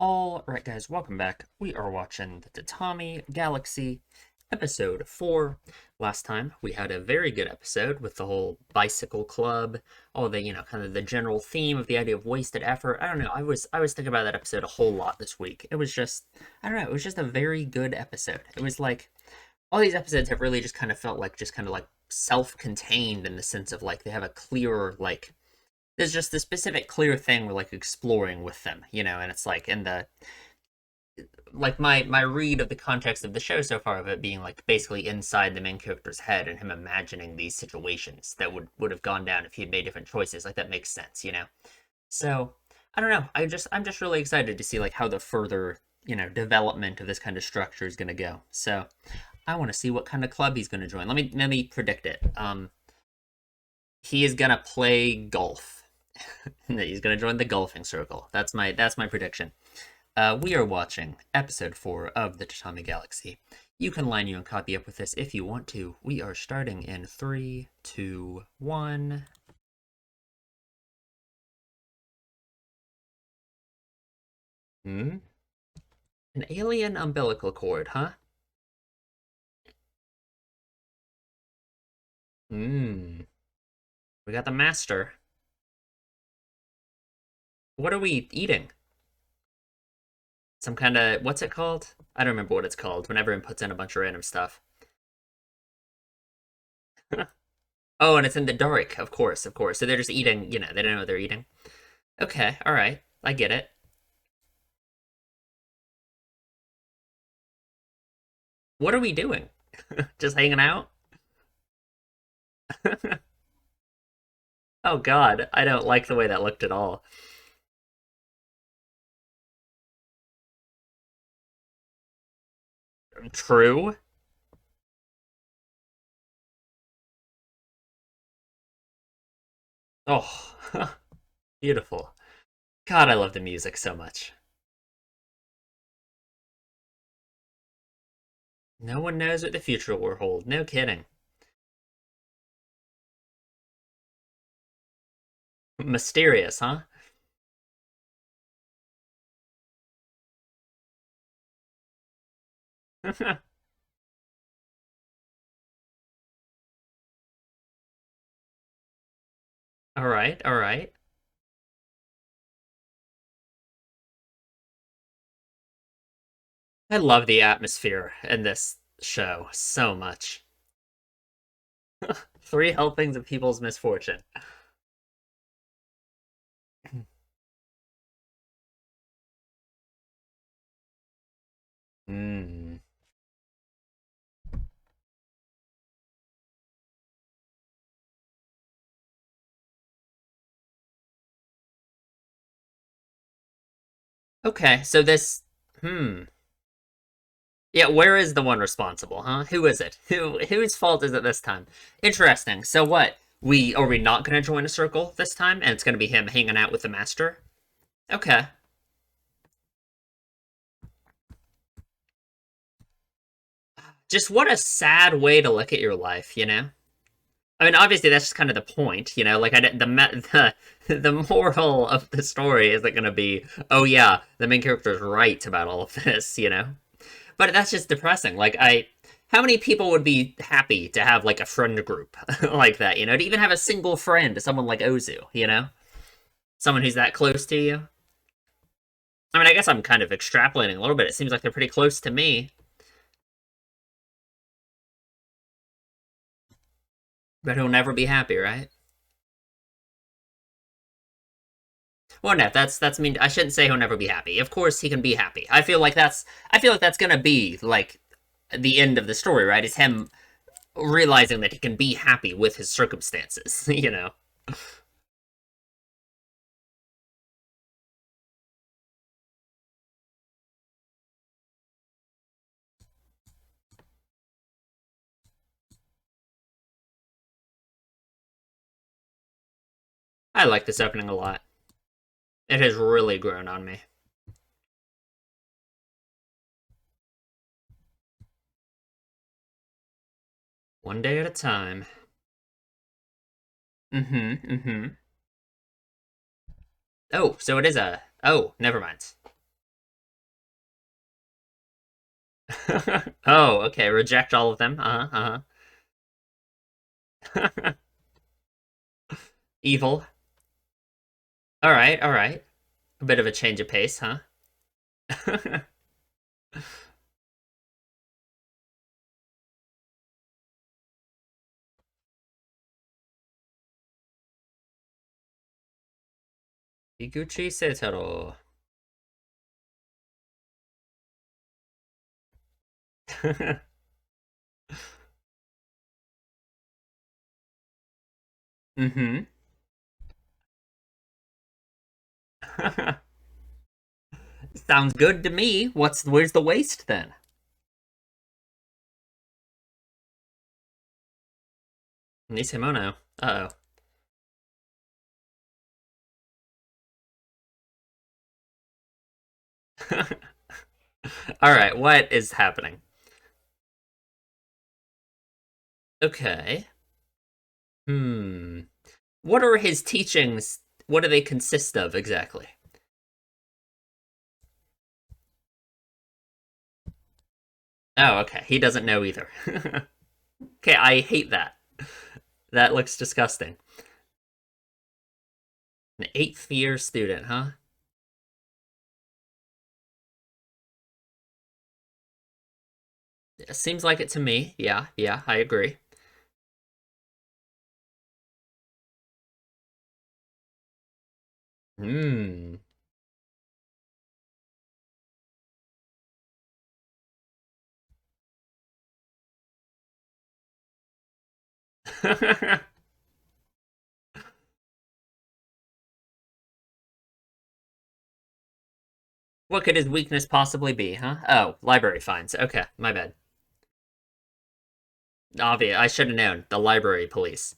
Alright, guys, welcome back. We are watching the Tatami Galaxy episode 4. Last time, we had a very good episode with the whole bicycle club, all the, kind of the general theme of the idea of wasted effort. I don't know, I was thinking about that episode a whole lot this week. It was just, I don't know, it was just a very good episode. It was like, all these episodes have really just kind of felt like, just kind of like self-contained in the sense of like, they have a clear, like, there's just the specific clear thing we're like exploring with them, and it's like in the like my read of the context of the show so far of it being like basically inside the main character's head and him imagining these situations that would have gone down if he had made different choices. Like that makes sense. So I don't know. I'm just really excited to see like how the further development of this kind of structure is going to go. So I want to see what kind of club he's going to join. Let me predict it. He is going to play golf. He's going to join the golfing circle. That's my prediction. We are watching episode 4 of the Tatami Galaxy. You can line you and copy up with this if you want to. We are starting in 3, 2, 1. Hmm? An alien umbilical cord, huh? Hmm. We got the master. What are we eating? Some kind of, what's it called? I don't remember what it's called when everyone puts in a bunch of random stuff. Oh, and it's in the dark, of course, of course. So they're just eating, they don't know what they're eating. Okay, all right. I get it. What are we doing? Just hanging out? Oh god, I don't like the way that looked at all. True? Oh, beautiful. God, I love the music so much. No one knows what the future will hold. No kidding. Mysterious, huh? All right, all right. I love the atmosphere in this show so much. Three helpings of people's misfortune. Hmm. Okay, so this. Hmm. Yeah, where is the one responsible, huh? Who is it? Whose fault is it this time? Interesting. So what? We are we not going to join a circle this time, and it's going to be him hanging out with the master? Okay. Just what a sad way to look at your life. I mean, obviously that's just kind of the point. Like the moral of the story isn't going to be, oh yeah, the main character is right about all of this. But that's just depressing. How many people would be happy to have like a friend group like that? To even have a single friend, someone like Ozu. Someone who's that close to you. I mean, I guess I'm kind of extrapolating a little bit. It seems like they're pretty close to me, but he'll never be happy, right? Well, no, that's mean. I shouldn't say he'll never be happy. Of course, he can be happy. I feel like that's gonna be like the end of the story, right? Is him realizing that he can be happy with his circumstances. I like this opening a lot. It has really grown on me. One day at a time. Mm-hmm. Mm-hmm. Oh, so it is a. Oh, never mind. Oh, okay. Reject all of them. Uh-huh. Evil. All right, all right. A bit of a change of pace, huh? Iguchi Seitaro. Mm-hmm. Sounds good to me. Where's the waste then? Nisimono. Uh-oh. All right, what is happening? Okay. Hmm. What are his teachings? What do they consist of exactly? Oh, okay. He doesn't know either. Okay, I hate that. That looks disgusting. An eighth year student, huh? Seems like it to me. Yeah, yeah, I agree. Hmm. What could his weakness possibly be, huh? Oh, library fines. Okay, my bad. Obvious. I should have known. The library police.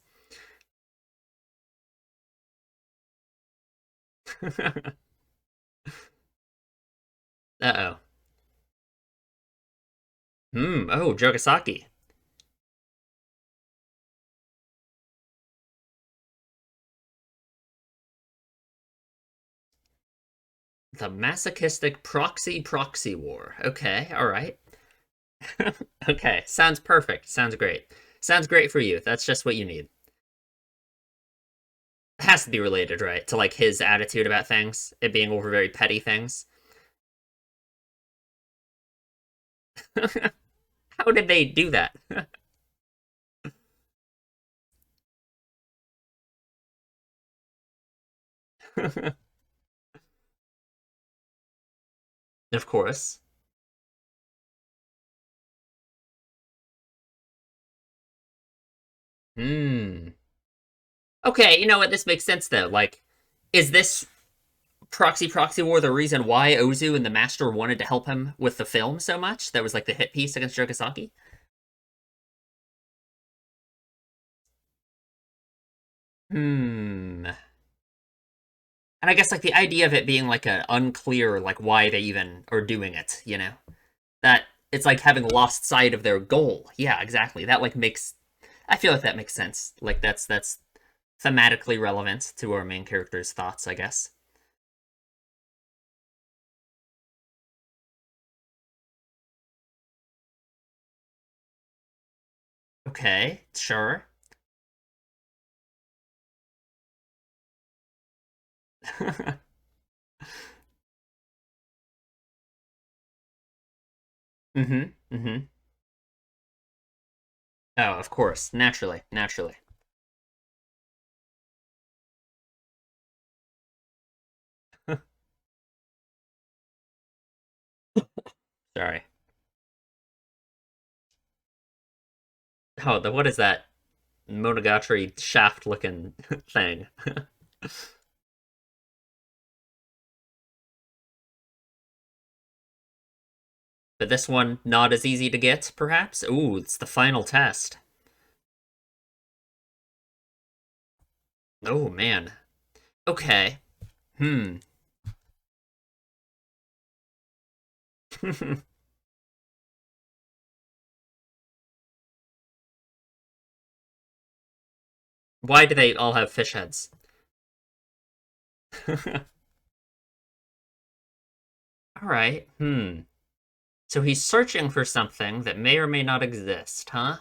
Uh-oh. Hmm. Oh, Jogasaki. The masochistic proxy war. Okay, all right. Okay, sounds perfect. Sounds great. Sounds great for you. That's just what you need. It has to be related, right, to like his attitude about things, it being over very petty things. How did they do that? Of course. Hmm. Okay, you know what? This makes sense though. Like, is this proxy war the reason why Ozu and the Master wanted to help him with the film so much? That was like the hit piece against Jogasaki. Hmm. And I guess like the idea of it being like a unclear like why they even are doing it, you know? That it's like having lost sight of their goal. Yeah, exactly. That like makes I feel like that makes sense. Like that's thematically relevant to our main character's thoughts, I guess. Okay, sure. Mm-hmm. Mm-hmm. Oh, of course. Naturally. Naturally. Sorry. Oh, what is that Monogatari shaft looking thing? But this one not as easy to get, perhaps? Ooh, it's the final test. Oh man. Okay. Hmm. Why do they all have fish heads? All right. Hmm. So he's searching for something that may or may not exist, huh?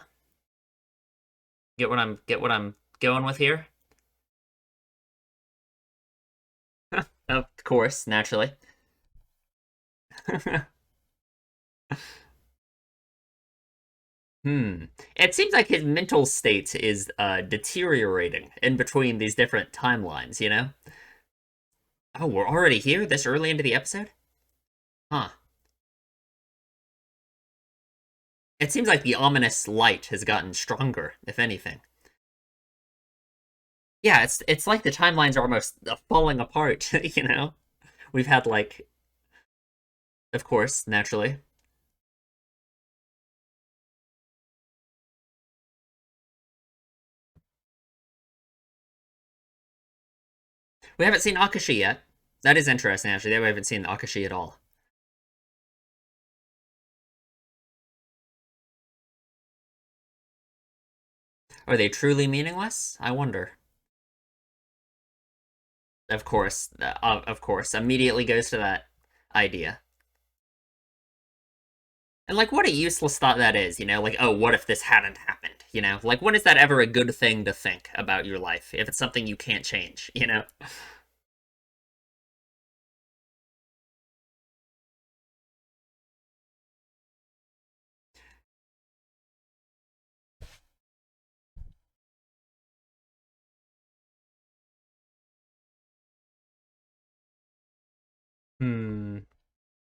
Get what I'm going with here? Of course, naturally. Hmm. It seems like his mental state is deteriorating in between these different timelines, you know? Oh, we're already here this early into the episode? Huh. It seems like the ominous light has gotten stronger, if anything. Yeah, it's like the timelines are almost falling apart, you know? We've had like, of course, naturally. We haven't seen Akashi yet. That is interesting, actually. That we haven't seen Akashi at all. Are they truly meaningless? I wonder. Of course, immediately goes to that idea. And like, what a useless thought that is, you know? Like, oh, what if this hadn't happened? You know, like, when is that ever a good thing to think about your life if it's something you can't change? You know? Hmm.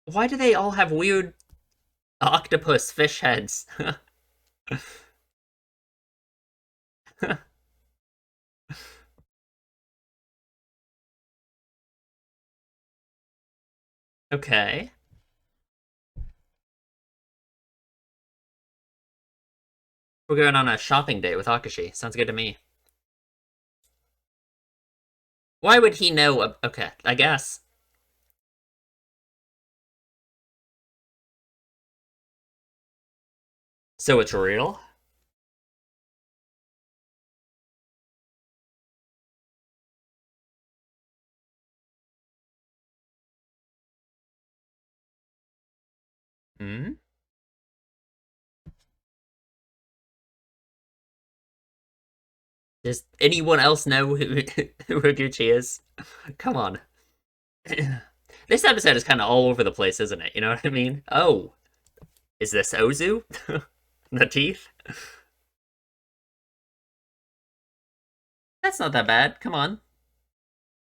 Why do they all have weird octopus fish heads? Okay. We're going on a shopping date with Akashi. Sounds good to me. Why would he know? Okay, I guess. So it's real? Hmm? Does anyone else know who Higuchi is? Come on. This episode is kind of all over the place, isn't it? You know what I mean? Oh, is this Ozu? The teeth? That's not that bad. Come on.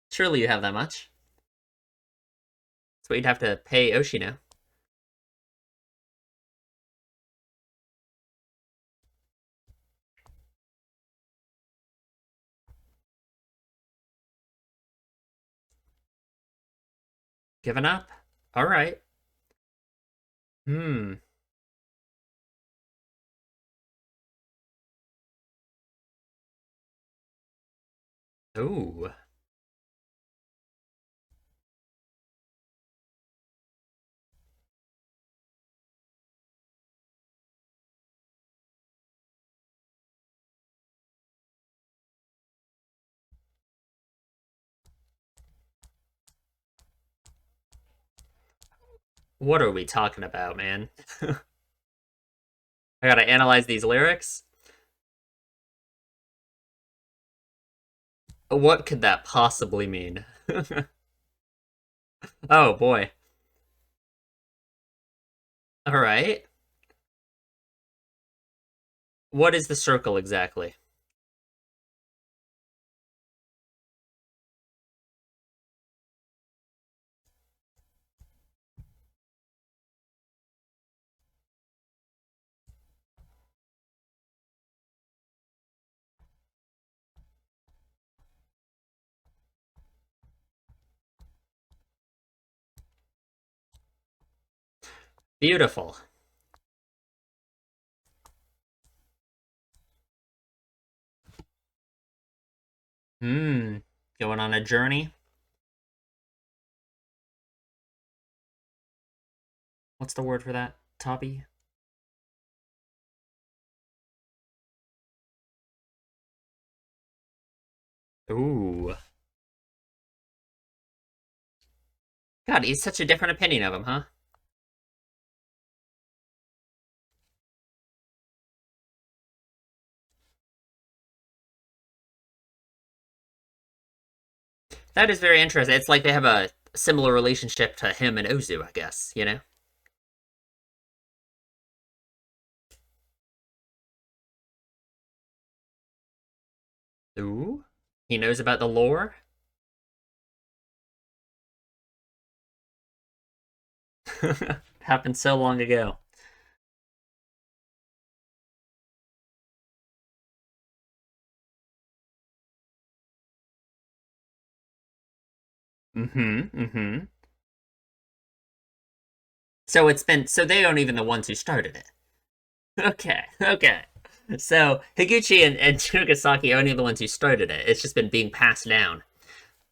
Surely you have that much. That's what you'd have to pay Oshino. Giving up? Alright. Hmm. Ooh. What are we talking about, man? I gotta analyze these lyrics? What could that possibly mean? Oh boy. Alright. What is the circle exactly? Beautiful. Hmm. Going on a journey? What's the word for that? Toppy? Ooh. God, he's such a different opinion of him, huh? That is very interesting. It's like they have a similar relationship to him and Ozu, I guess, you know? Ooh. He knows about the lore? Happened so long ago. Mm-hmm. Mm-hmm. So it's been so they aren't even the ones who started it. Okay, okay. So Higuchi and Chugasaki are only the ones who started it. It's just been being passed down.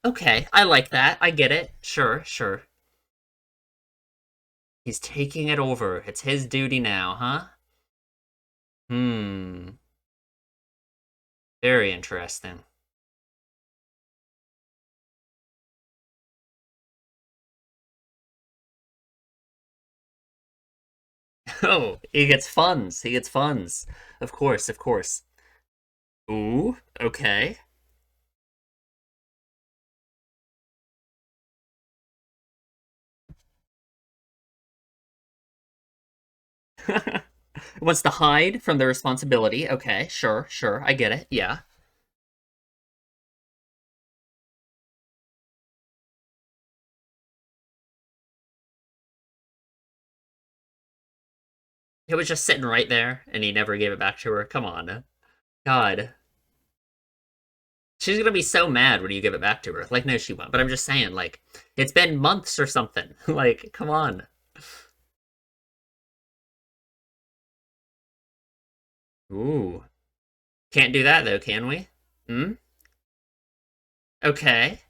Okay, I like that. I get it. Sure, sure. He's taking it over. It's his duty now, huh? Hmm. Very interesting. Oh, he gets funds. He gets funds. Of course, of course. Ooh, okay. Wants to hide from the responsibility. Okay, sure, sure. I get it. Yeah. It was just sitting right there, and he never gave it back to her. Come on. God. She's gonna be so mad when you give it back to her. Like, no, she won't. But I'm just saying, like, it's been months or something. Like, come on. Ooh. Can't do that, though, can we? Hmm? Okay.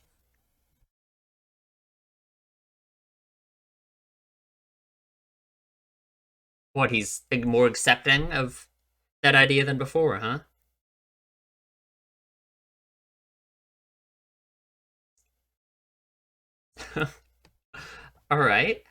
What, he's more accepting of that idea than before, huh? All right.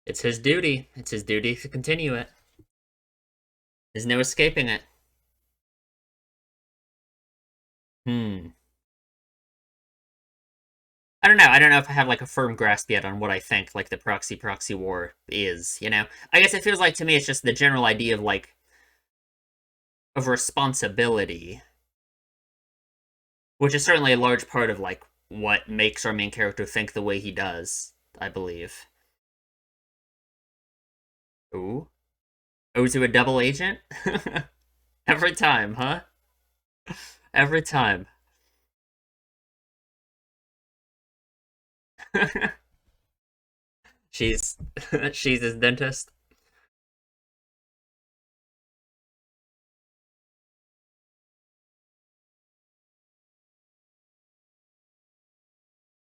It's his duty. It's his duty to continue it. There's no escaping it. Hmm. I don't know. I don't know if I have like a firm grasp yet on what I think like the proxy war is, you know? I guess it feels like to me it's just the general idea of like of responsibility, which is certainly a large part of like what makes our main character think the way he does, I believe. Ooh. Ozu a double agent? Every time, huh? Every time. she's she's his dentist.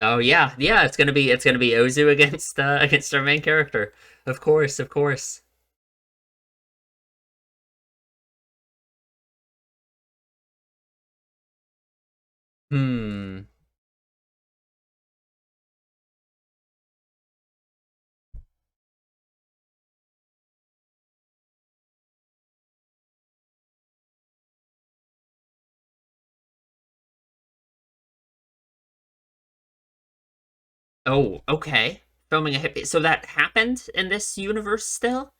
Oh yeah, yeah. It's gonna be Ozu against our main character. Of course, of course. Hmm. Oh, okay. Filming a hippie. So that happened in this universe still?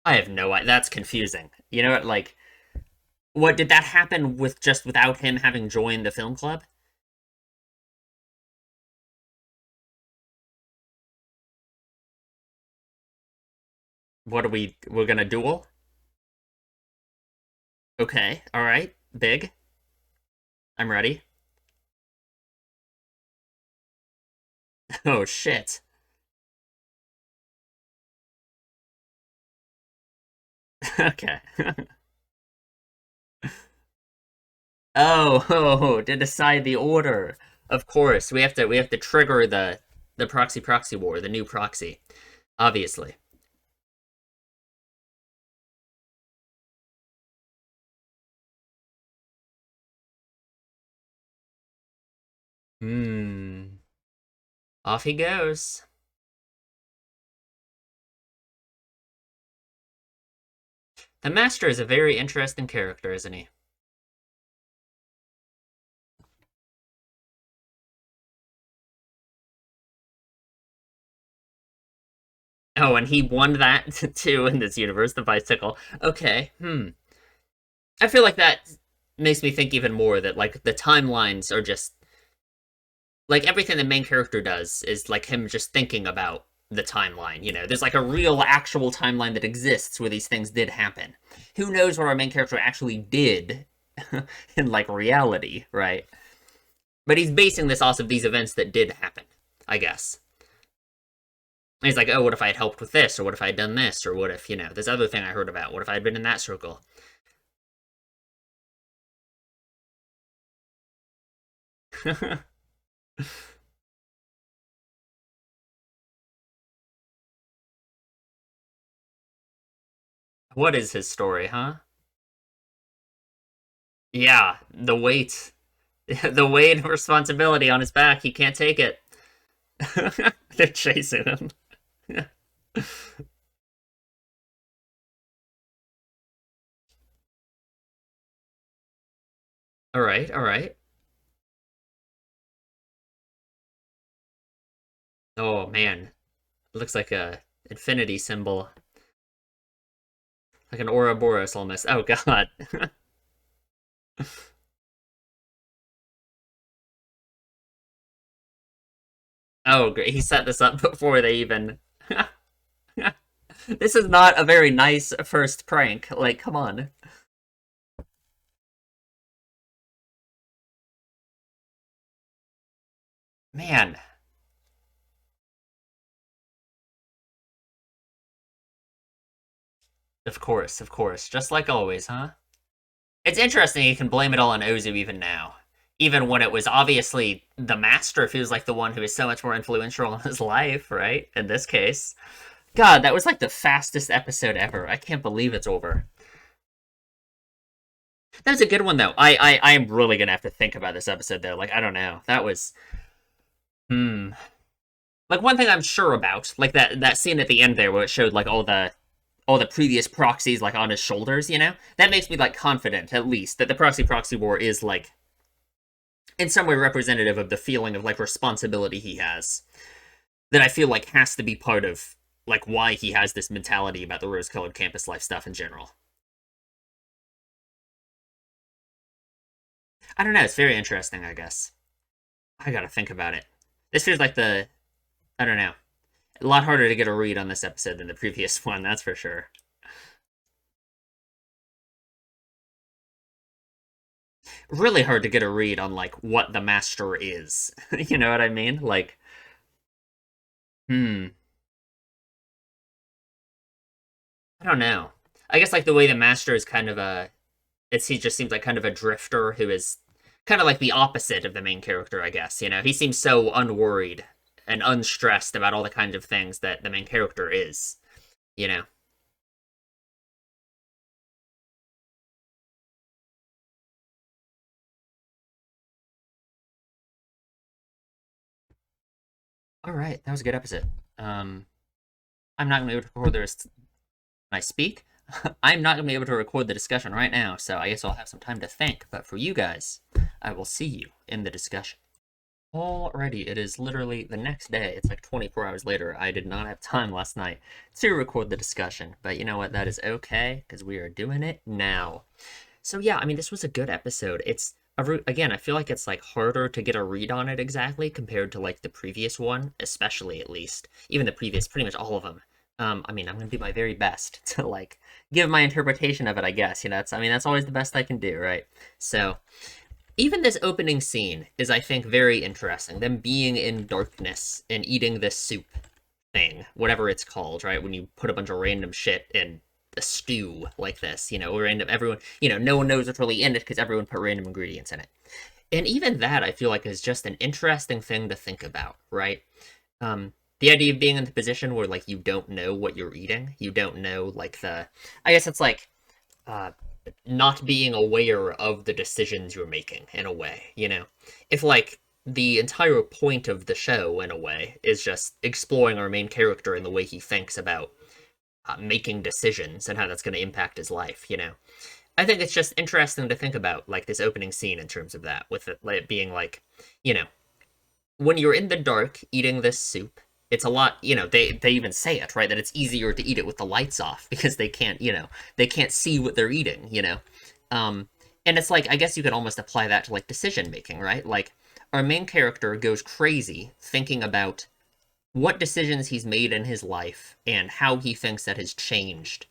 I have no idea. That's confusing. You know what? Like, what did that happen with just without him having joined the film club? What are we're gonna duel? Okay, all right. Big. I'm ready. Oh shit. Okay. Oh, to decide the order. Of course, we have to trigger the proxy war, the new proxy, obviously. Hmm. Off he goes. The Master is a very interesting character, isn't he? Oh, and he won that too in this universe, the bicycle. Okay. Hmm. I feel like that makes me think even more that like the timelines are just like everything the main character does is like him just thinking about the timeline. There's like a real actual timeline that exists where these things did happen. Who knows what our main character actually did in like reality, right? But he's basing this off of these events that did happen, I guess. And he's like, oh, what if I had helped with this, or what if I had done this, or what if, this other thing I heard about, what if I had been in that circle? What is his story, huh? Yeah, the weight. The weight of responsibility on his back. He can't take it. They're chasing him. All right, all right. Oh man, it looks like a infinity symbol, like an Ouroboros almost. Oh god. Oh, great. He set this up before they even. This is not a very nice first prank. Like, come on, man. Of course, just like always, huh? It's interesting you can blame it all on Ozu even now. Even when it was obviously the master feels like the one who is so much more influential in his life, right? In this case. God, that was like the fastest episode ever. I can't believe it's over. That was a good one though. I am really gonna have to think about this episode though. Like, I don't know. That was like one thing I'm sure about, like that scene at the end there where it showed like all the previous proxies like on his shoulders, that makes me like confident at least that the proxy war is like in some way representative of the feeling of like responsibility he has that I feel like has to be part of like why he has this mentality about the rose-colored campus life stuff in general. I don't know. It's very interesting. I guess I gotta think about it. This feels like the I don't know, a lot harder to get a read on this episode than the previous one. That's for sure. Really hard to get a read on like what the master is. You know what I mean? Like, hmm, I don't know. I guess like the way the master is kind of he just seems like kind of a drifter who is kind of like the opposite of the main character, I guess. He seems so unworried and unstressed about all the kinds of things that the main character is, you know. All right, that was a good episode. Um, I'm not gonna be able to record the rest when I speak. I'm not gonna be able to record the discussion right now, so I guess I'll have some time to think. But for you guys, I will see you in the discussion. Alrighty, it is literally the next day. It's like 24 hours later. I did not have time last night to record the discussion, but you know what? That is okay because we are doing it now. So yeah, I mean, this was a good episode. Again, I feel like it's like harder to get a read on it exactly compared to like the previous one, especially at least. Even the previous, pretty much all of them. I mean, I'm gonna do my very best to like give my interpretation of it. I guess that's always the best I can do, right? So even this opening scene is, I think, very interesting. Them being in darkness and eating this soup thing, whatever it's called, right? When you put a bunch of random shit in a stew like this, random everyone, no one knows what's really in it because everyone put random ingredients in it. And even that, I feel like, is just an interesting thing to think about, right? The idea of being in the position where like you don't know what you're eating, you don't know like I guess it's like uh, not being aware of the decisions you're making in a way, if like the entire point of the show, in a way, is just exploring our main character and the way he thinks about making decisions and how that's going to impact his life, you know? I think it's just interesting to think about, like, this opening scene in terms of that, with it, like, being like, you know, when you're in the dark eating this soup, it's a lot, you know, they even say it, right, that it's easier to eat it with the lights off because they can't, you know, they can't see what they're eating, you know? Um, and it's like, I guess you could almost apply that to, like, decision making, right? Like, our main character goes crazy thinking about what decisions he's made in his life and how he thinks that has changed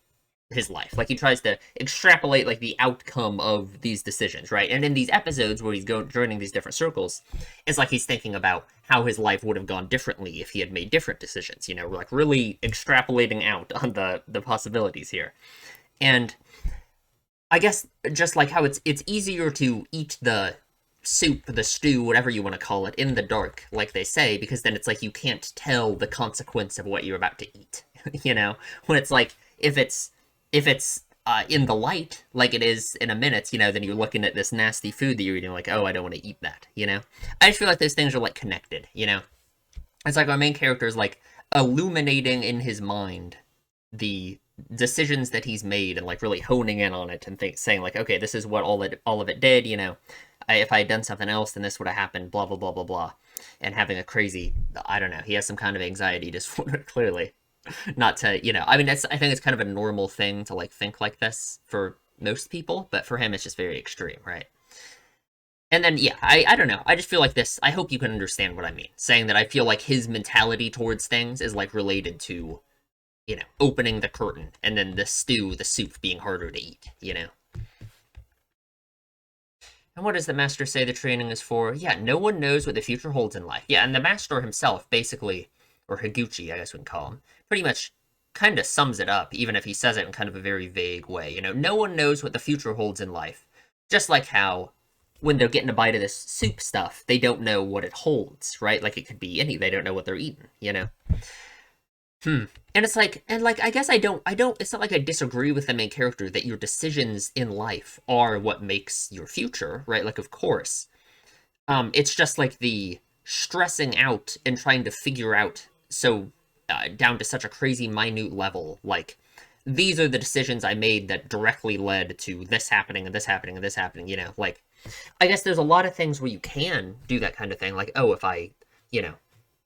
his life. Like, he tries to extrapolate, like, the outcome of these decisions, right? And in these episodes where he's joining these different circles, it's like he's thinking about how his life would have gone differently if he had made different decisions, you know, like really extrapolating out on the possibilities here. And I guess just like how it's easier to eat the soup, the stew, whatever you want to call it, in the dark, like they say, because then it's like you can't tell the consequence of what you're about to eat. You know, when it's like if it's in the light, like it is in a minute, you know, then you're looking at this nasty food that you're eating, like, oh, I don't want to eat that. You know, I just feel like those things are like connected. You know, it's like our main character is like illuminating in his mind the decisions that he's made and like really honing in on it and saying like, okay, this is what all of it did, you know. If I had done something else, then this would have happened, blah blah blah blah blah, and having a crazy, I don't know, he has some kind of anxiety disorder clearly. Not to, you know, I mean, I think it's kind of a normal thing to like think like this for most people, but for him it's just very extreme, right? And then, yeah, I don't know. I just feel like this. I hope you can understand what I mean. Saying that I feel like his mentality towards things is like related to, you know, opening the curtain and then the stew, the soup being harder to eat, you know? And what does the master say the training is for? Yeah, no one knows what the future holds in life. Yeah, and the master himself basically, or Higuchi, I guess we can call him, pretty much kind of sums it up, even if he says it in kind of a very vague way. You know, no one knows what the future holds in life. Just like how when they're getting a bite of this soup stuff, they don't know what it holds, right? Like it could be they don't know what they're eating, you know? Hmm. And it's like, and like, I guess it's not like I disagree with the main character that your decisions in life are what makes your future, right? Like, of course. It's just like the stressing out and trying to figure out down to such a crazy minute level, like, these are the decisions I made that directly led to this happening and this happening and this happening, you know? Like, I guess there's a lot of things where you can do that kind of thing, like, oh, if I, you know,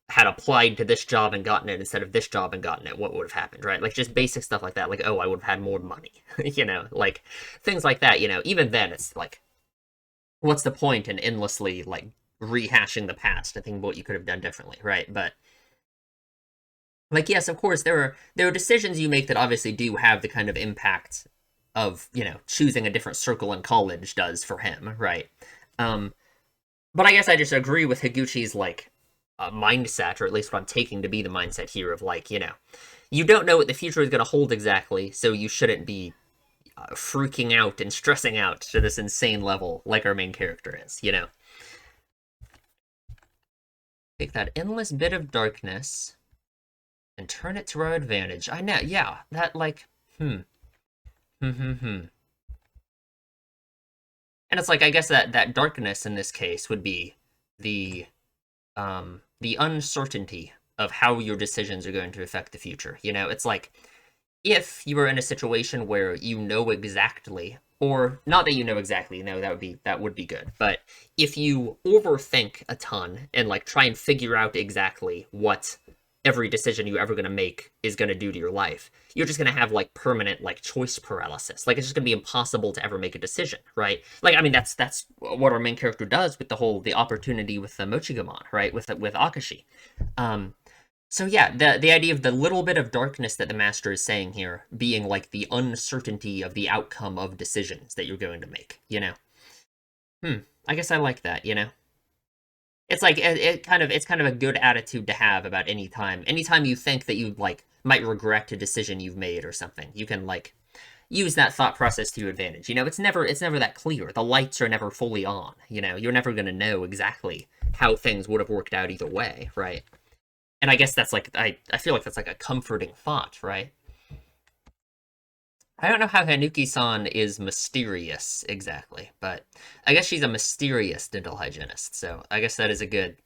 had applied to this job and gotten it instead of this job and gotten it, what would have happened, right? Like just basic stuff like that. Like, oh, I would have had more money, you know, like things like that, you know, even then it's like, what's the point in endlessly like rehashing the past and thinking what you could have done differently, right? But like, yes, of course, there are decisions you make that obviously do have the kind of impact of, you know, choosing a different circle in college does for him, right? Um, but I guess I just agree with Higuchi's like mindset, or at least what I'm taking to be the mindset here of like, you know, you don't know what the future is going to hold exactly, so you shouldn't be freaking out and stressing out to this insane level like our main character is, you know. Take that endless bit of darkness and turn it to our advantage. I know, yeah, that like, hmm, hmm, hmm. And it's like, I guess that darkness in this case would be the the uncertainty of how your decisions are going to affect the future. You know, it's like if you were in a situation where you know exactly, or not that you know exactly, no, that would be good. But if you overthink a ton and like try and figure out exactly what every decision you're ever going to make is going to do to your life, you're just going to have like permanent like choice paralysis. Like it's just going to be impossible to ever make a decision, right? Like I mean that's what our main character does with the opportunity with the Mochigamon, right? With Akashi. Um so yeah, the idea of the little bit of darkness that the master is saying here being like the uncertainty of the outcome of decisions that you're going to make, you know. I guess I like that, you know. It's like it's kind of a good attitude to have about anytime you think that you like might regret a decision you've made or something. You can like use that thought process to your advantage. You know, it's never that clear. The lights are never fully on, you know. You're never going to know exactly how things would have worked out either way, right? And I guess that's like I feel like that's like a comforting thought, right? I don't know how Hanuki-san is mysterious exactly, but I guess she's a mysterious dental hygienist. So I guess that's a good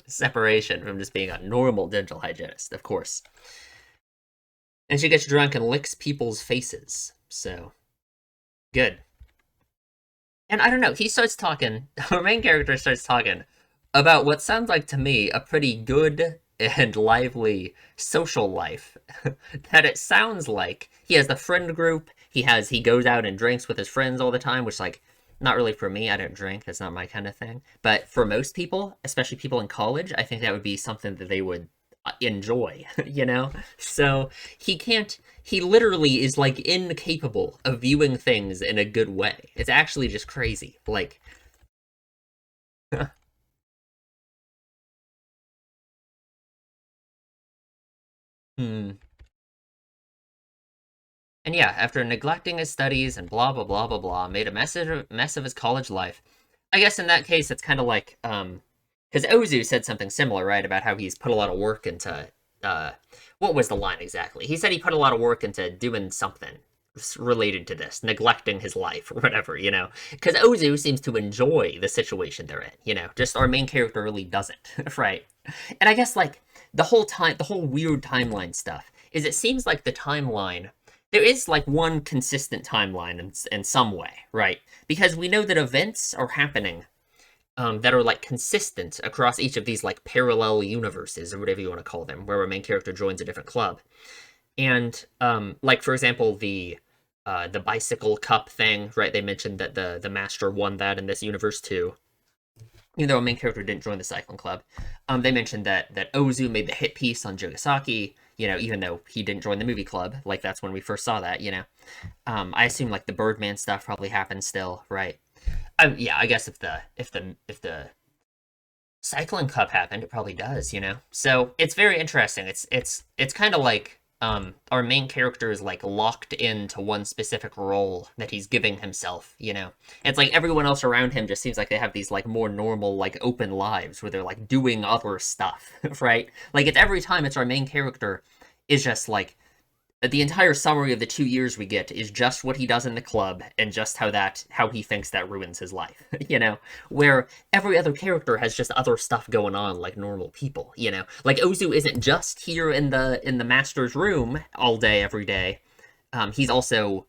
separation from just being a normal dental hygienist, of course. And she gets drunk and licks people's faces. So good. And I don't know, he starts talking, our main character starts talking about what sounds like to me a pretty good and lively social life. That it sounds like he has the friend group, he goes out and drinks with his friends all the time, which like not really for me, I don't drink, that's not my kind of thing. But for most people, especially people in college, I think that would be something that they would enjoy, you know? So he literally is like incapable of viewing things in a good way. It's actually just crazy. Like, hmm. And yeah, after neglecting his studies and blah blah blah blah blah, made a mess of his college life. I guess in that case, it's kind of like because Ozu said something similar, right, about how he's put a lot of work into uh, what was the line exactly? He said he put a lot of work into doing something related to this, neglecting his life or whatever, you know. Because Ozu seems to enjoy the situation they're in, you know. Just our main character really doesn't, right? And I guess like the whole weird timeline stuff is it seems like the timeline there is like one consistent timeline in some way, right? Because we know that events are happening that are like consistent across each of these like parallel universes or whatever you want to call them, where our main character joins a different club. And like for example, the bicycle cup thing, right? They mentioned that the master won that in this universe too. Even though a main character didn't join the cycling club, they mentioned that Ozu made the hit piece on Jogasaki. You know, even though he didn't join the movie club, like that's when we first saw that. You know, I assume like the Birdman stuff probably happened still, right? Yeah, I guess if the cycling cup happened, it probably does, you know. So it's very interesting. It's kind of like our main character is like locked into one specific role that he's giving himself, you know. It's like everyone else around him just seems like they have these like more normal like open lives where they're like doing other stuff, right? Like it's every time it's our main character is just like the entire summary of the 2 years we get is just what he does in the club and just how he thinks that ruins his life, you know, where every other character has just other stuff going on like normal people, you know, like Ozu isn't just here in the master's room all day every day. He's also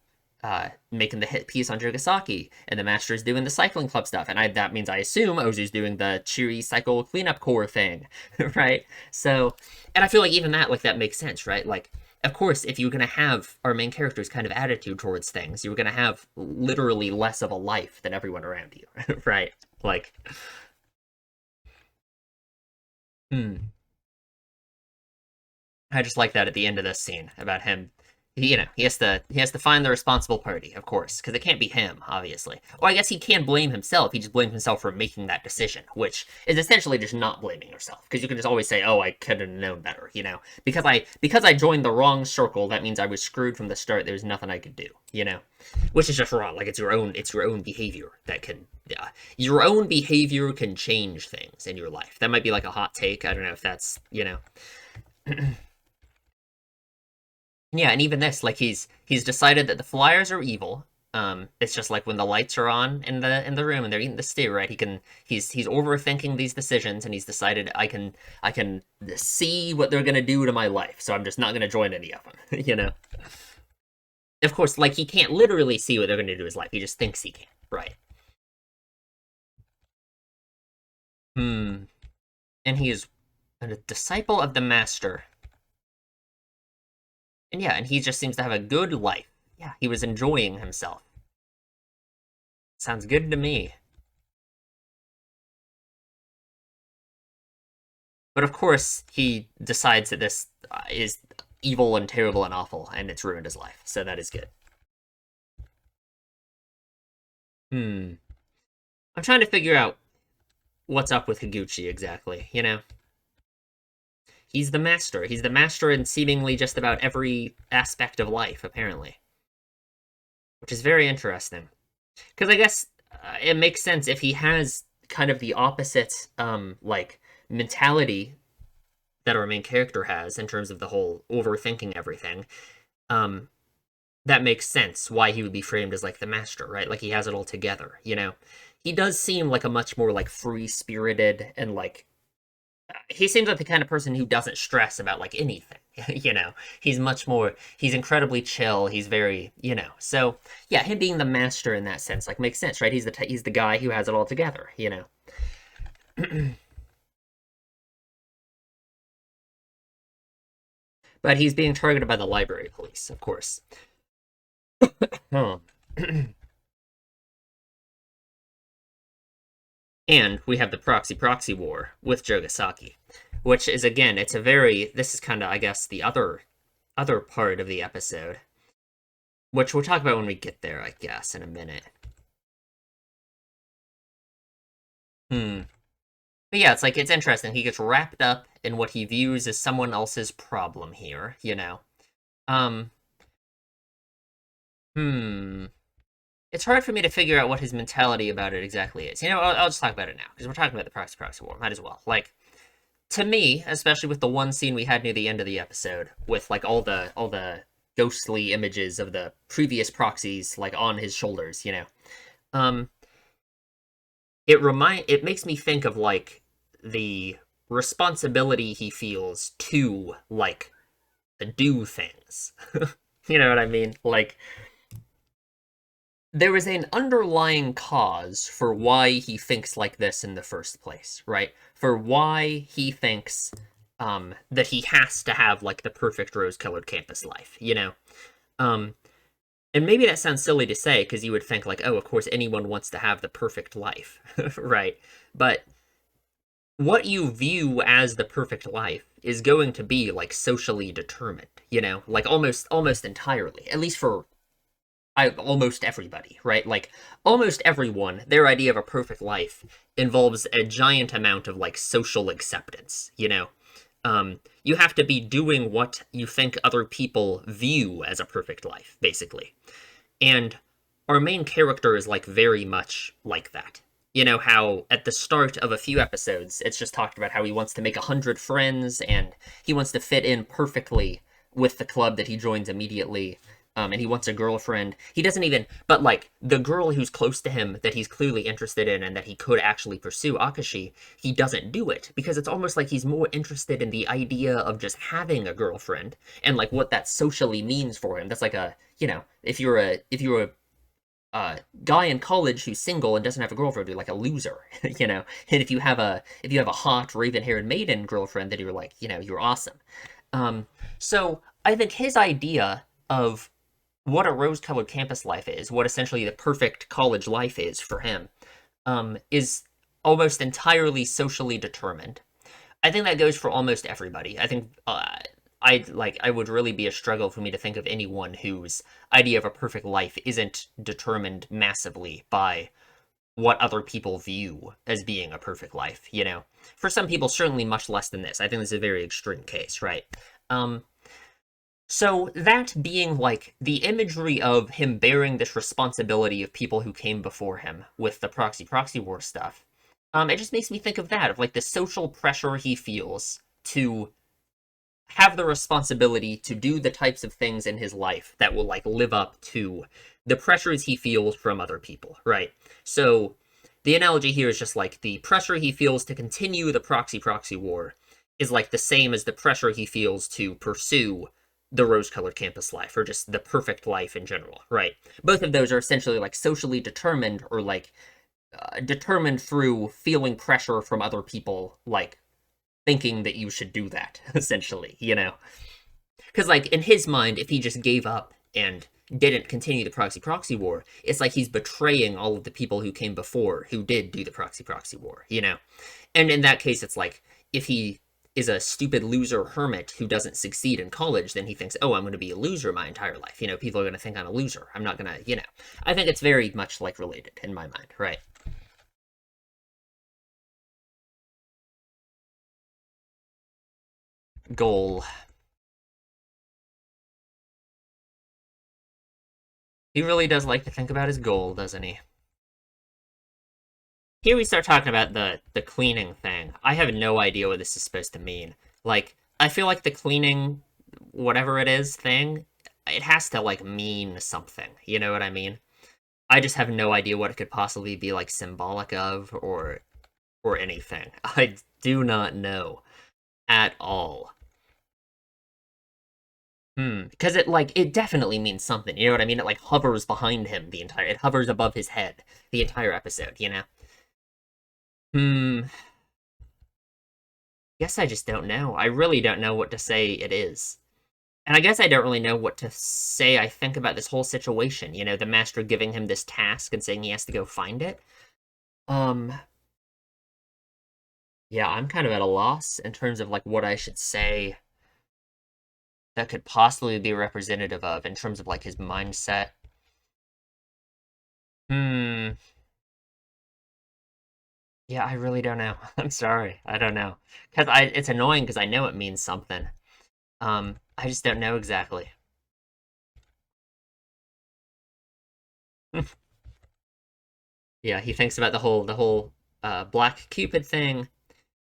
making the hit piece on Jogasaki, and the master's doing the cycling club stuff, and that means I assume Ozu's doing the cheery cycle cleanup core thing, right? So, and I feel like even that like that makes sense, right? Like of course, if you're going to have our main character's kind of attitude towards things, you're going to have literally less of a life than everyone around you, right? Like, hmm. I just like that at the end of this scene about him. You know, he has to find the responsible party, of course, because it can't be him, obviously. Or I guess he can blame himself. He just blames himself for making that decision, which is essentially just not blaming yourself, because you can just always say, "Oh, I could have known better," you know, because I joined the wrong circle. That means I was screwed from the start. There's nothing I could do, you know, which is just wrong. Like it's your own behavior that can, your own behavior can change things in your life. That might be like a hot take. I don't know if that's, you know. Yeah, and even this, like he's decided that the Flyers are evil. It's just like when the lights are on in the room and they're eating the stew, right? He's overthinking these decisions and he's decided I can see what they're gonna do to my life, so I'm just not gonna join any of them, you know. Of course, like he can't literally see what they're gonna do to his life. He just thinks he can, right? Hmm. And he is a disciple of the master, and yeah, and he just seems to have a good life. Yeah, he was enjoying himself. Sounds good to me. But of course, he decides that this is evil and terrible and awful, and it's ruined his life. So that is good. Hmm. I'm trying to figure out what's up with Higuchi exactly. You know, he's the master. He's the master in seemingly just about every aspect of life, apparently, which is very interesting. Because I guess it makes sense if he has kind of the opposite, like mentality that our main character has in terms of the whole overthinking everything. that makes sense why he would be framed as like the master, right? Like he has it all together, you know. He does seem like a much more like free spirited and like he seems like the kind of person who doesn't stress about like anything. You know, he's much more he's incredibly chill. He's very, you know. So yeah, him being the master in that sense like makes sense, right? He's the guy who has it all together, you know. But he's being targeted by the library police, of course. Oh. And we have the proxy war with Jogasaki, which is again, it's a very this is kind of I guess the other part of the episode, which we'll talk about when we get there, I guess, in a minute. Hmm. But yeah, it's like it's interesting. He gets wrapped up in what he views as someone else's problem here, you know. Um, hmm. It's hard for me to figure out what his mentality about it exactly is. You know, I'll just talk about it now because we're talking about the proxy war. Might as well. Like to me, especially with the one scene we had near the end of the episode, with like all the ghostly images of the previous proxies like on his shoulders, you know. Um, it makes me think of like the responsibility he feels to like do things. You know what I mean? Like there is an underlying cause for why he thinks like this in the first place, right? For why he thinks that he has to have like the perfect rose-colored campus life, you know? Um, and maybe that sounds silly to say because you would think like, oh, of course anyone wants to have the perfect life, right? But what you view as the perfect life is going to be like socially determined, you know, like almost entirely, at least for almost everybody, right? Like almost everyone, their idea of a perfect life involves a giant amount of like social acceptance, you know. You have to be doing what you think other people view as a perfect life, basically. And our main character is like very much like that. You know how at the start of a few episodes, it's just talked about how he wants to make 100 friends and he wants to fit in perfectly with the club that he joins immediately. And he wants a girlfriend. He doesn't even, but like the girl who's close to him that he's clearly interested in and that he could actually pursue, Akashi, he doesn't do it because it's almost like he's more interested in the idea of just having a girlfriend and like what that socially means for him. That's like a, you know, if you're a guy in college who's single and doesn't have a girlfriend, you're like a loser, you know. And if you have a hot raven-haired maiden girlfriend, then you're like, you know, you're awesome. So I think his idea of what a rose-colored campus life is, what essentially the perfect college life is for him, is almost entirely socially determined. I think that goes for almost everybody. I think I would really be a struggle for me to think of anyone whose idea of a perfect life isn't determined massively by what other people view as being a perfect life, you know. For some people certainly much less than this. I think this is a very extreme case, right? Um so that being like the imagery of him bearing this responsibility of people who came before him with the proxy war stuff, it just makes me think of that, of like the social pressure he feels to have the responsibility to do the types of things in his life that will like live up to the pressures he feels from other people, right? So the analogy here is just like the pressure he feels to continue the proxy war is like the same as the pressure he feels to pursue the rose-colored campus life or just the perfect life in general, right? Both of those are essentially like socially determined or like determined through feeling pressure from other people, like thinking that you should do that, essentially, you know? Because, like, in his mind, if he just gave up and didn't continue the proxy war, it's like he's betraying all of the people who came before who did do the proxy war, you know? And in that case, it's like if he is a stupid loser hermit who doesn't succeed in college, then he thinks, oh, I'm going to be a loser my entire life. You know, people are going to think I'm a loser. I'm not going to, you know. I think it's very much like related in my mind, right? Goal. He really does like to think about his goal, doesn't he? Here we start talking about the cleaning thing. I have no idea what this is supposed to mean. Like, I feel like the cleaning, whatever it is, thing, it has to like mean something. You know what I mean? I just have no idea what it could possibly be like symbolic of or anything. I do not know at all. Because it like it definitely means something. You know what I mean? It like hovers behind him the entire. It hovers above his head the entire episode. You know? Hmm. Guess I just don't know. I really don't know what to say it is. And I guess I don't really know what to say I think about this whole situation. You know, the master giving him this task and saying he has to go find it. Um, yeah, I'm kind of at a loss in terms of like what I should say that could possibly be representative of in terms of like his mindset. Hmm. Yeah, I really don't know. I'm sorry. I don't know. Cuz I it's annoying because I know it means something. I just don't know exactly. Yeah, he thinks about the whole Black Cupid thing.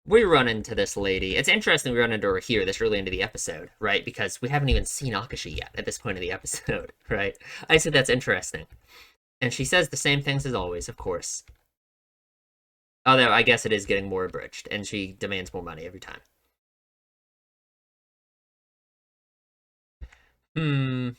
We run into this lady. It's interesting we run into her here, this early into the episode, right? Because we haven't even seen Akashi yet at this point of the episode, right? I said that's interesting. And she says the same things as always, of course. Although I guess it is getting more abridged, and she demands more money every time. Hmm.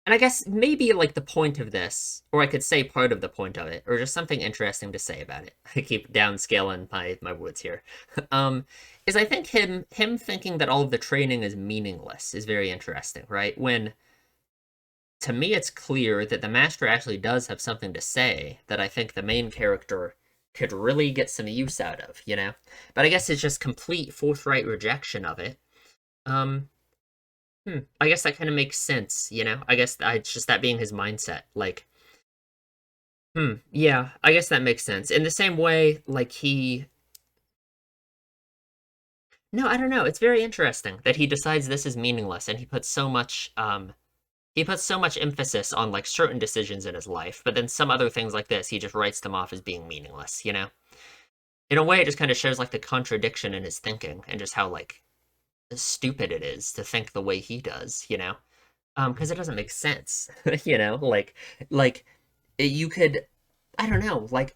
And I guess maybe like the point of this, or I could say part of the point of it, or just something interesting to say about it. I keep downscaling my words here. Um, is I think him thinking that all of the training is meaningless is very interesting, right? When to me it's clear that the master actually does have something to say that I think the main character could really get some use out of, you know? But I guess it's just complete forthright rejection of it. Um, I guess that kind of makes sense, you know? I guess it's just that being his mindset. Like, yeah, I guess that makes sense. In the same way, like he. No, I don't know. It's very interesting that he decides this is meaningless and he puts so much emphasis on like certain decisions in his life, but then some other things like this, he just writes them off as being meaningless, you know? In a way, it just kind of shows like the contradiction in his thinking and just how like stupid it is to think the way he does, you know? Because it doesn't make sense, you know? Like you could, I don't know, like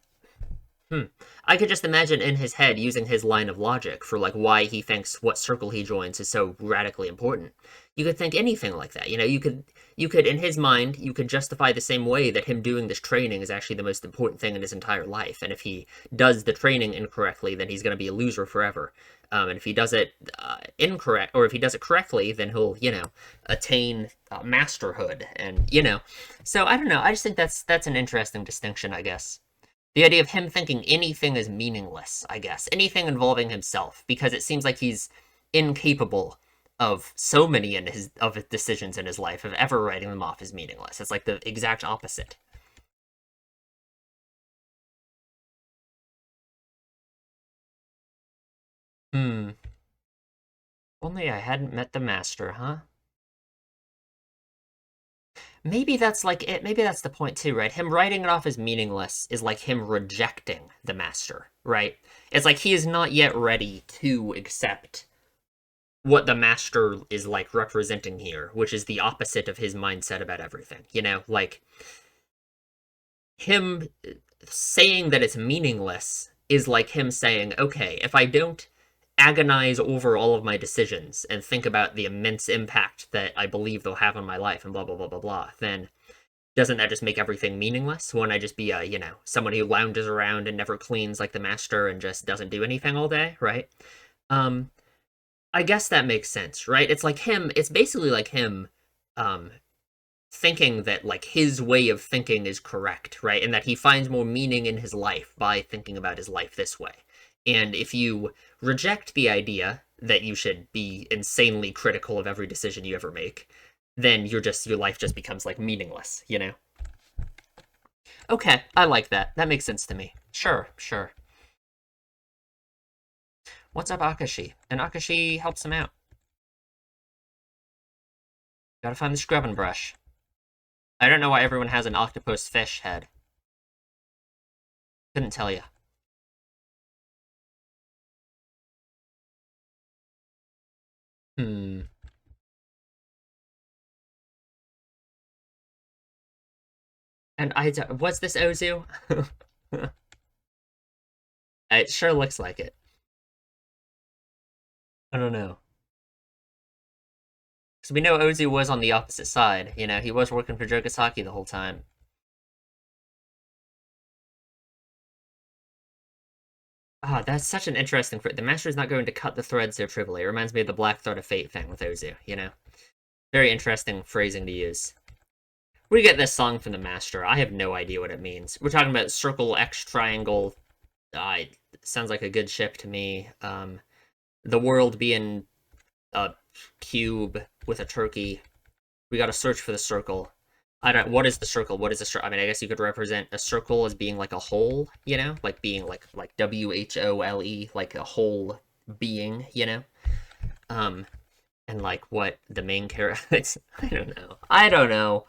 Hmm. I could just imagine in his head using his line of logic for like why he thinks what circle he joins is so radically important. You could think anything like that. You know, you could in his mind, you could justify the same way that him doing this training is actually the most important thing in his entire life. And if he does the training incorrectly, then he's going to be a loser forever. And if he does it incorrect, or if he does it correctly, then he'll, you know, attain masterhood. And you know, so I don't know. I just think that's an interesting distinction, I guess. The idea of him thinking anything is meaningless, I guess. Anything involving himself, because it seems like he's incapable of so many in his of his decisions in his life of ever writing them off as meaningless. It's like the exact opposite. Hmm. Only I hadn't met the master, huh? Maybe that's like it. Maybe that's the point too, right? Him writing it off as meaningless is like him rejecting the master, right? It's like he is not yet ready to accept what the master is like representing here, which is the opposite of his mindset about everything. You know, like him saying that it's meaningless is like him saying, okay, if I don't agonize over all of my decisions and think about the immense impact that I believe they'll have on my life and blah, blah, blah, blah, blah, then doesn't that just make everything meaningless? Won't I just be a, you know, someone who lounges around and never cleans like the master and just doesn't do anything all day, right? Um, I guess that makes sense, right? It's like him, it's basically like him um thinking that like his way of thinking is correct, right? And that he finds more meaning in his life by thinking about his life this way. And if you reject the idea that you should be insanely critical of every decision you ever make, then your life just becomes like meaningless, you know? Okay, I like that. That makes sense to me. Sure, sure. What's up, Akashi? And Akashi helps him out. Gotta find the scrubbing brush. I don't know why everyone has an octopus fish head. Couldn't tell you. Hmm. And was this Ozu? It sure looks like it. I don't know. Because we know Ozu was on the opposite side. You know, he was working for Jogasaki the whole time. Ah, that's such an interesting. The Master is not going to cut the thread so trivially. It reminds me of the Black Thread of Fate thing with Ozu, you know? Very interesting phrasing to use. We get this song from the Master. I have no idea what it means. We're talking about circle, X, triangle. It sounds like a good ship to me. The world being a cube with a turkey. We gotta search for the circle. I don't. What is the circle? What is the circle? I mean, I guess you could represent a circle as being like a whole, you know, like being like WHOLE, like a whole being, you know. And like what the main character. I don't know. I don't know.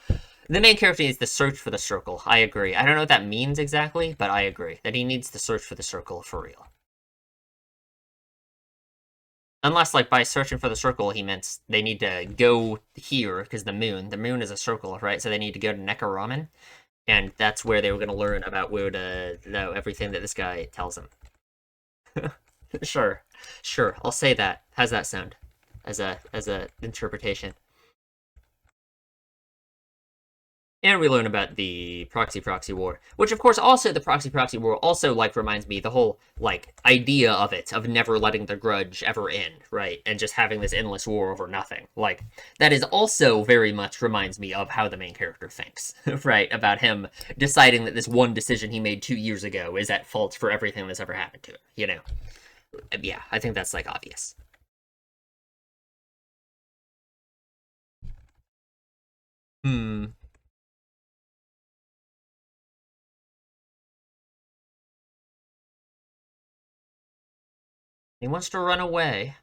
The main character needs to search for the circle. I agree. I don't know what that means exactly, but I agree that he needs to search for the circle for real. Unless, like, by searching for the circle, he meant they need to go here, because the moon is a circle, right? So they need to go to Nekaramen, and that's where they were going to learn about where to know everything that this guy tells them. Sure, sure, I'll say that. How's that sound? As a interpretation. And we learn about the proxy war, which of course also the proxy war also like reminds me the whole like idea of it of never letting the grudge ever end, right? And just having this endless war over nothing. Like that is also very much reminds me of how the main character thinks, right? About him deciding that this one decision he made 2 years ago is at fault for everything that's ever happened to him, you know? Yeah, I think that's like obvious. Hmm. He wants to run away,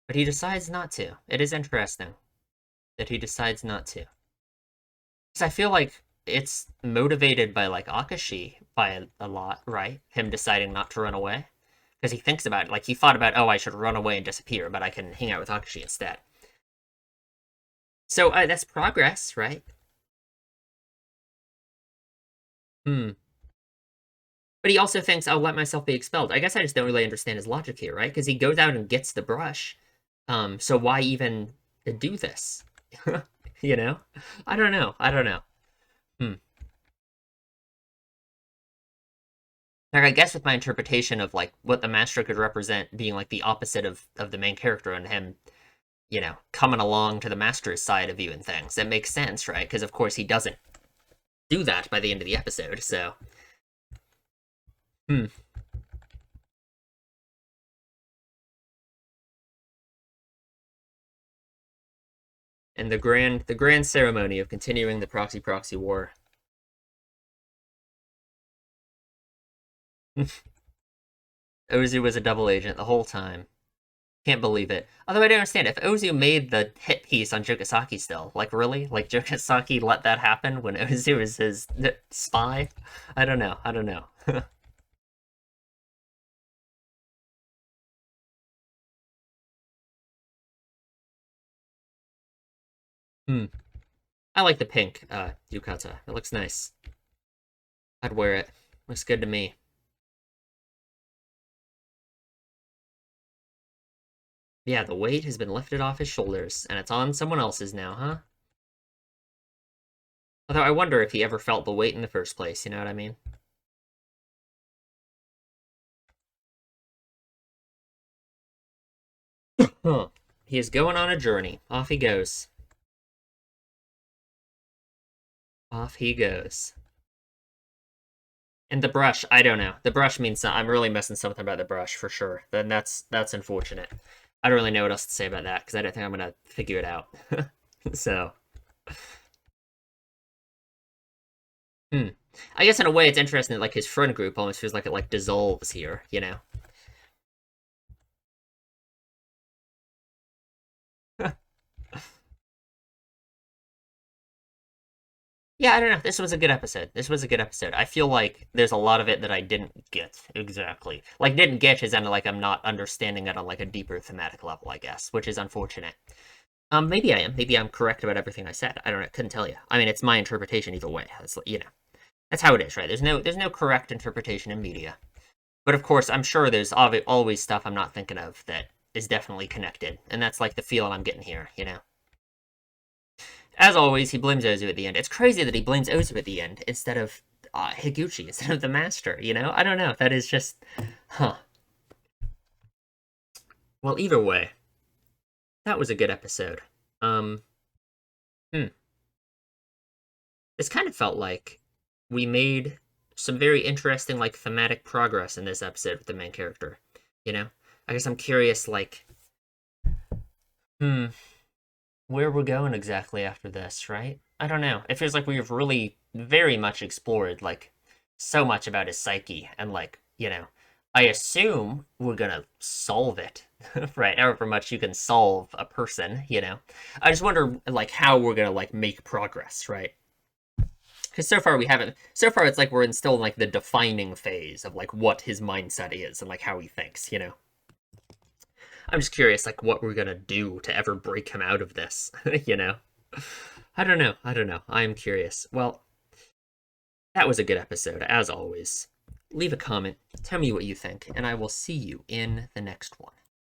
but he decides not to. It is interesting that he decides not to. Because I feel like it's motivated by like Akashi by a lot, right? Him deciding not to run away. Because he thinks about it. Like he thought about, oh, I should run away and disappear, but I can hang out with Akashi instead. So that's progress, right? Hmm. But he also thinks, I'll let myself be expelled. I guess I just don't really understand his logic here, right? Because he goes out and gets the brush. So why even do this? You know? I don't know. I don't know. Hmm. Like I guess with my interpretation of like what the master could represent being like the opposite of the main character and him, you know, coming along to the master's side of viewing things, it makes sense, right? Because of course he doesn't do that by the end of the episode. So, hmm. And the grand ceremony of continuing the proxy war. Ozu was a double agent the whole time. Can't believe it. Although I don't understand, if Ozu made the hit piece on Jogasaki still, like really? Like Jogasaki let that happen when Ozu is his spy? I don't know. I don't know. Hmm. I like the pink yukata. It looks nice. I'd wear it. Looks good to me. Yeah, the weight has been lifted off his shoulders, and it's on someone else's now, huh? Although I wonder if he ever felt the weight in the first place, you know what I mean? Huh. He is going on a journey. Off he goes. Off he goes. And the brush, I don't know. The brush means I'm really missing something about the brush for sure. Then that's unfortunate. I don't really know what else to say about that because I don't think I'm gonna figure it out. So, hmm. I guess in a way it's interesting that like his friend group almost feels like it like dissolves here, you know? Yeah, I don't know. This was a good episode. This was a good episode. I feel like there's a lot of it that I didn't get exactly. Like didn't get is kind of like I'm not understanding it on like a deeper thematic level, I guess, which is unfortunate. Maybe I am. Maybe I'm correct about everything I said. I don't know. Couldn't tell you. I mean, it's my interpretation either way. It's, you know, that's how it is, right? There's no correct interpretation in media. But of course, I'm sure there's always stuff I'm not thinking of that is definitely connected, and that's like the feel I'm getting here, you know. As always, he blames Ozu at the end. It's crazy that he blames Ozu at the end instead of Higuchi, instead of the master, you know? I don't know. That is just, huh. Well, either way, that was a good episode. Um, hmm. This kind of felt like we made some very interesting, like, thematic progress in this episode with the main character, you know? I guess I'm curious, like, hmm, where we're going exactly after this, right? I don't know. It feels like we've really very much explored like so much about his psyche and like, you know, I assume we're gonna solve it, right? However much you can solve a person, you know. I just wonder like how we're gonna like make progress, right? Because so far we haven't. So far it's like we're in still like the defining phase of like what his mindset is and like how he thinks, you know. I'm just curious, like, what we're gonna do to ever break him out of this, you know? I don't know. I don't know. I'm curious. Well, that was a good episode, as always. Leave a comment, tell me what you think, and I will see you in the next one.